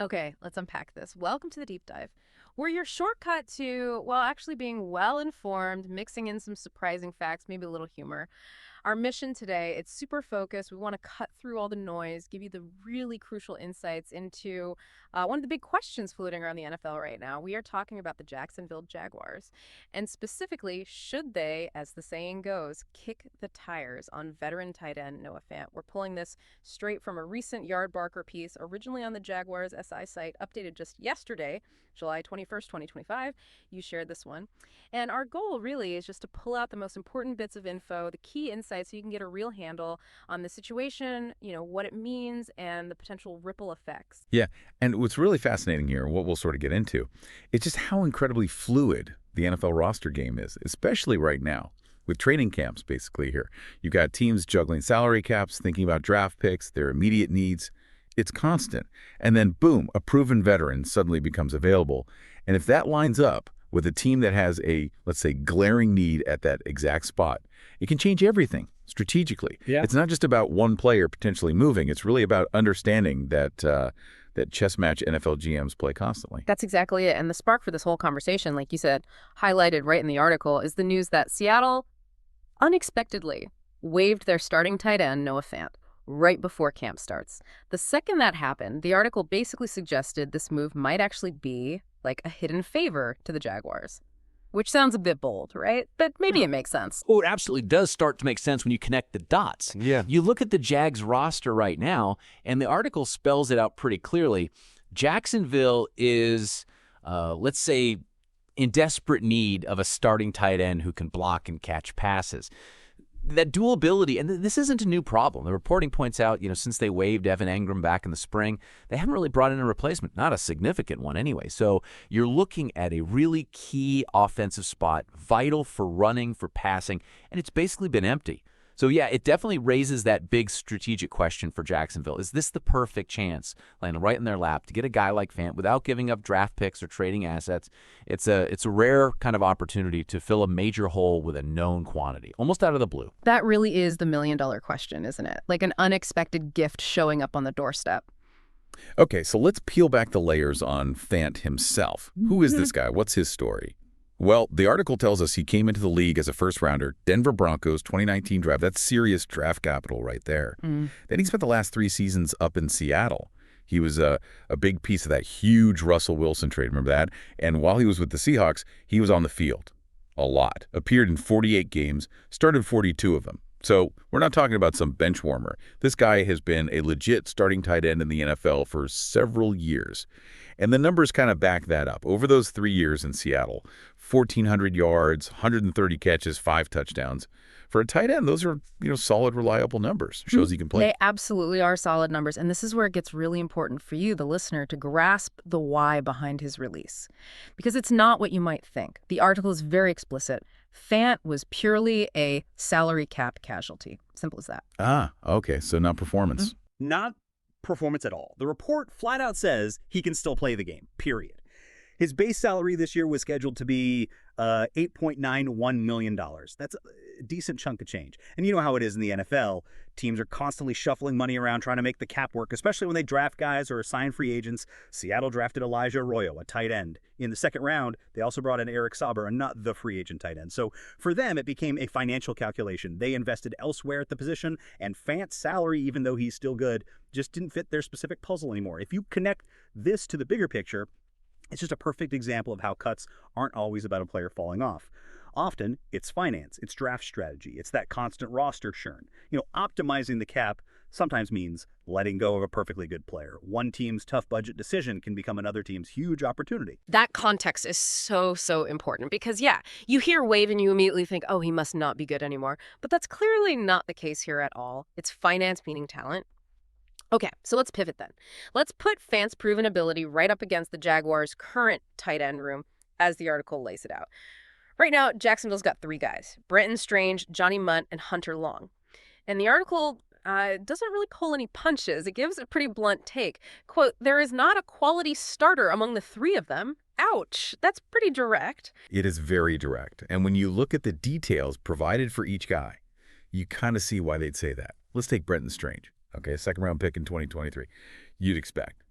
Okay, let's unpack this. Welcome to the deep dive. We're your shortcut to, well, actually being well informed, mixing in some surprising facts, maybe a little humor. Our mission today, it's super focused. We want to cut through all the noise, give you the really crucial insights into one of the big questions floating around the NFL right now. We are talking about the Jacksonville Jaguars. And specifically, should they, as the saying goes, kick the tires on veteran tight end Noah Fant? We're pulling this straight from a recent Yardbarker piece, originally on the Jaguars SI site, updated just yesterday, July 21st, 2025. You shared this one. And our goal really is just to pull out the most important bits of info, the key insights, so you can get a real handle on the situation, what it means, and the potential ripple effects. Yeah, and what's really fascinating here, what we'll sort of get into, is just how incredibly fluid the NFL roster game is, especially right now, with training camps basically here. You've got teams juggling salary caps, thinking about draft picks, their immediate needs. It's constant. And then, boom, a proven veteran suddenly becomes available. And if that lines up with a team that has a, let's say, glaring need at that exact spot, it can change everything strategically. Yeah. It's not just about one player potentially moving. It's really about understanding that that chess match NFL GMs play constantly. That's exactly it. And the spark for this whole conversation, like you said, highlighted right in the article, is the news that Seattle unexpectedly waived their starting tight end, Noah Fant, right before camp starts. The second that happened, the article basically suggested this move might actually be like a hidden favor to the Jaguars, which sounds a bit bold, right? But maybe it makes sense. Oh, it absolutely does start to make sense when you connect the dots. Yeah. You look at the Jags roster right now, and the article spells it out pretty clearly. Jacksonville is, let's say, in desperate need of a starting tight end who can block and catch passes. That dual ability, and this isn't a new problem. The reporting points out, since they waived Evan Engram back in the spring, they haven't really brought in a replacement, not a significant one anyway. So you're looking at a really key offensive spot, vital for running, for passing, and it's basically been empty. So yeah, it definitely raises that big strategic question for Jacksonville. Is this the perfect chance, landing right in their lap, to get a guy like Fant without giving up draft picks or trading assets? It's a rare kind of opportunity to fill a major hole with a known quantity, almost out of the blue. That really is the million-dollar question, isn't it? Like an unexpected gift showing up on the doorstep. Okay, so let's peel back the layers on Fant himself. Who is this guy? What's his story? Well, the article tells us he came into the league as a first-rounder, Denver Broncos 2019 draft. That's serious draft capital right there. Then he spent the last 3 seasons up in Seattle. He was a big piece of that huge Russell Wilson trade, remember that? And while he was with the Seahawks, he was on the field a lot. Appeared in 48 games, started 42 of them. So we're not talking about some bench warmer. This guy has been a legit starting tight end in the NFL for several years. And the numbers kind of back that up. Over those 3 years in Seattle, 1,400 yards, 130 catches, 5 touchdowns. For a tight end, those are, solid, reliable numbers. Shows he can play. They absolutely are solid numbers. And this is where it gets really important for you, the listener, to grasp the why behind his release. Because it's not what you might think. The article is very explicit. Fant was purely a salary cap casualty. Simple as that. Ah, okay. So not performance. Not performance at all. The report flat out says he can still play the game, period. His base salary this year was scheduled to be $8.91 million. That's a decent chunk of change. And you know how it is in the NFL. Teams are constantly shuffling money around trying to make the cap work, especially when they draft guys or sign free agents. Seattle drafted Elijah Arroyo, a tight end. In the second round, they also brought in Eric Sauber, and not the free agent tight end. So for them, it became a financial calculation. They invested elsewhere at the position, and Fant's salary, even though he's still good, just didn't fit their specific puzzle anymore. If you connect this to the bigger picture, it's just a perfect example of how cuts aren't always about a player falling off. Often, it's finance, it's draft strategy, it's that constant roster churn. Optimizing the cap sometimes means letting go of a perfectly good player. One team's tough budget decision can become another team's huge opportunity. That context is so important because, you hear wave and you immediately think, oh, he must not be good anymore. But that's clearly not the case here at all. It's finance meeting talent. Okay, so let's pivot then. Let's put Fant's proven ability right up against the Jaguars' current tight end room as the article lays it out. Right now, Jacksonville's got 3 guys, Brenton Strange, Johnny Munt, and Hunter Long. And the article doesn't really pull any punches. It gives a pretty blunt take. Quote, there is not a quality starter among the 3 of them. Ouch, that's pretty direct. It is very direct. And when you look at the details provided for each guy, you kind of see why they'd say that. Let's take Brenton Strange. Okay, 2nd-round pick in 2023. You'd expect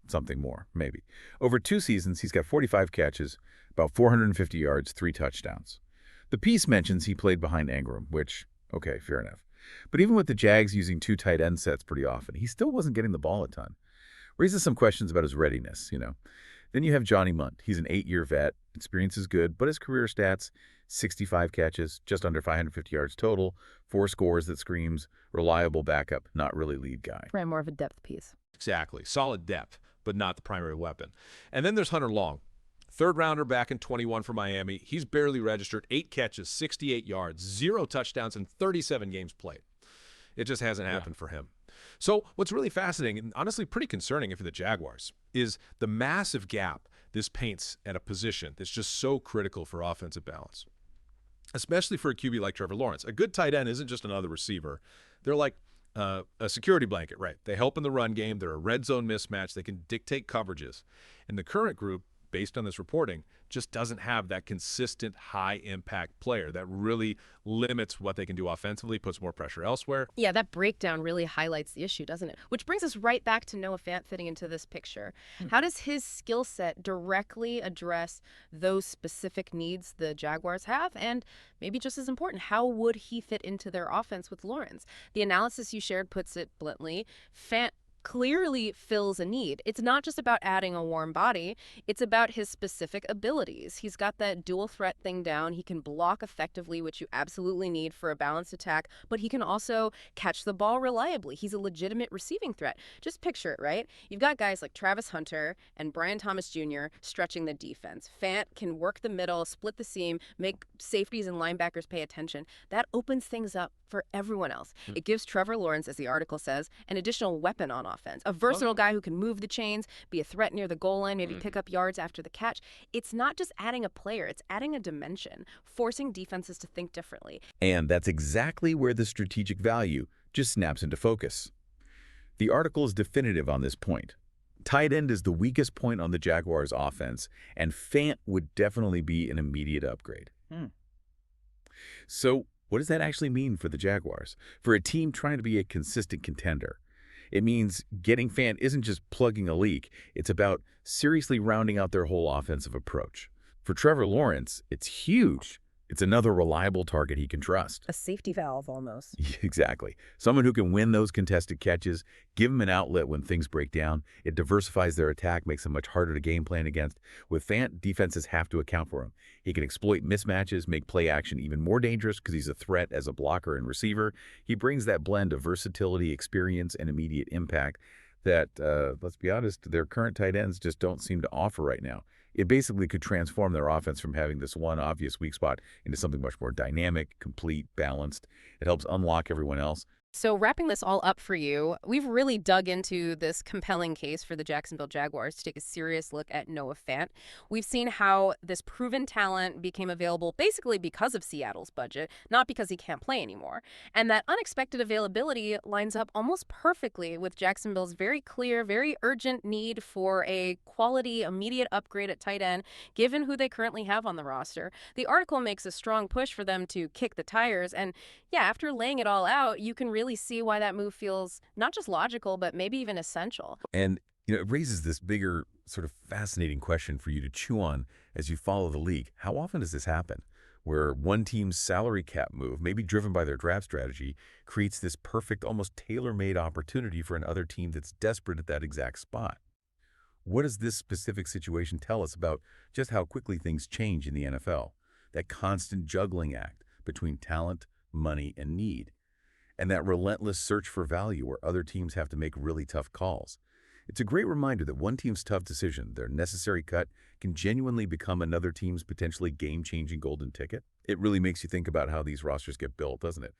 something more, maybe. Over 2 seasons, he's got 45 catches, about 450 yards, 3 touchdowns. The piece mentions he played behind Ingram, which, okay, fair enough. But even with the Jags using 2 tight end sets pretty often, he still wasn't getting the ball a ton. Raises some questions about his readiness. Then you have Johnny Munt. He's an 8-year vet. Experience is good, but his career stats, 65 catches, just under 550 yards total, 4 scores that screams reliable backup, not really lead guy. Right, more of a depth piece. Exactly. Solid depth, but not the primary weapon. And then there's Hunter Long. Third rounder back in 21 for Miami. He's barely registered, 8 catches, 68 yards, 0 touchdowns, and 37 games played. It just hasn't happened for him. So what's really fascinating, and honestly pretty concerning if you're the Jaguars, is the massive gap this paints at a position that's just so critical for offensive balance, especially for a QB like Trevor Lawrence. A good tight end isn't just another receiver. They're like a security blanket, right? They help in the run game. They're a red zone mismatch. They can dictate coverages. And the current group, based on this reporting, just doesn't have that consistent high-impact player that really limits what they can do offensively, puts more pressure elsewhere. Yeah, that breakdown really highlights the issue, doesn't it? Which brings us right back to Noah Fant fitting into this picture. How does his skill set directly address those specific needs the Jaguars have? And maybe just as important, how would he fit into their offense with Lawrence? The analysis you shared puts it bluntly. Fant clearly fills a need. It's not just about adding a warm body. It's about his specific abilities. He's got that dual threat thing down. He can block effectively, which you absolutely need for a balanced attack, but he can also catch the ball reliably. He's a legitimate receiving threat. Just picture it, right? You've got guys like Travis Hunter and Brian Thomas Jr. stretching the defense. Fant can work the middle, split the seam, make safeties and linebackers pay attention. That opens things up for everyone else. It gives Trevor Lawrence, as the article says, an additional weapon on offense. A versatile guy who can move the chains, be a threat near the goal line, maybe pick up yards after the catch. It's not just adding a player, it's adding a dimension, forcing defenses to think differently. And that's exactly where the strategic value just snaps into focus. The article is definitive on this point. Tight end is the weakest point on the Jaguars' offense, and Fant would definitely be an immediate upgrade. So what does that actually mean for the Jaguars? For a team trying to be a consistent contender? It means getting Fant isn't just plugging a leak. It's about seriously rounding out their whole offensive approach. For Trevor Lawrence, it's huge. It's another reliable target he can trust. A safety valve, almost. Exactly. Someone who can win those contested catches, give them an outlet when things break down. It diversifies their attack, makes them much harder to game plan against. With Fant, defenses have to account for him. He can exploit mismatches, make play action even more dangerous because he's a threat as a blocker and receiver. He brings that blend of versatility, experience, and immediate impact that, let's be honest, their current tight ends just don't seem to offer right now. It basically could transform their offense from having this one obvious weak spot into something much more dynamic, complete, balanced. It helps unlock everyone else. So wrapping this all up for you, we've really dug into this compelling case for the Jacksonville Jaguars to take a serious look at Noah Fant. We've seen how this proven talent became available basically because of Seattle's budget, not because he can't play anymore. And that unexpected availability lines up almost perfectly with Jacksonville's very clear, very urgent need for a quality, immediate upgrade at tight end, given who they currently have on the roster. The article makes a strong push for them to kick the tires. And yeah, after laying it all out, you can really see why that move feels not just logical, but maybe even essential. And it raises this bigger, sort of fascinating question for you to chew on as you follow the league. How often does this happen, where one team's salary cap move, maybe driven by their draft strategy, creates this perfect, almost tailor-made opportunity for another team that's desperate at that exact spot? What does this specific situation tell us about just how quickly things change in the NFL? That constant juggling act between talent, money, and need. And that relentless search for value where other teams have to make really tough calls. It's a great reminder that one team's tough decision, their necessary cut, can genuinely become another team's potentially game-changing golden ticket. It really makes you think about how these rosters get built, doesn't it?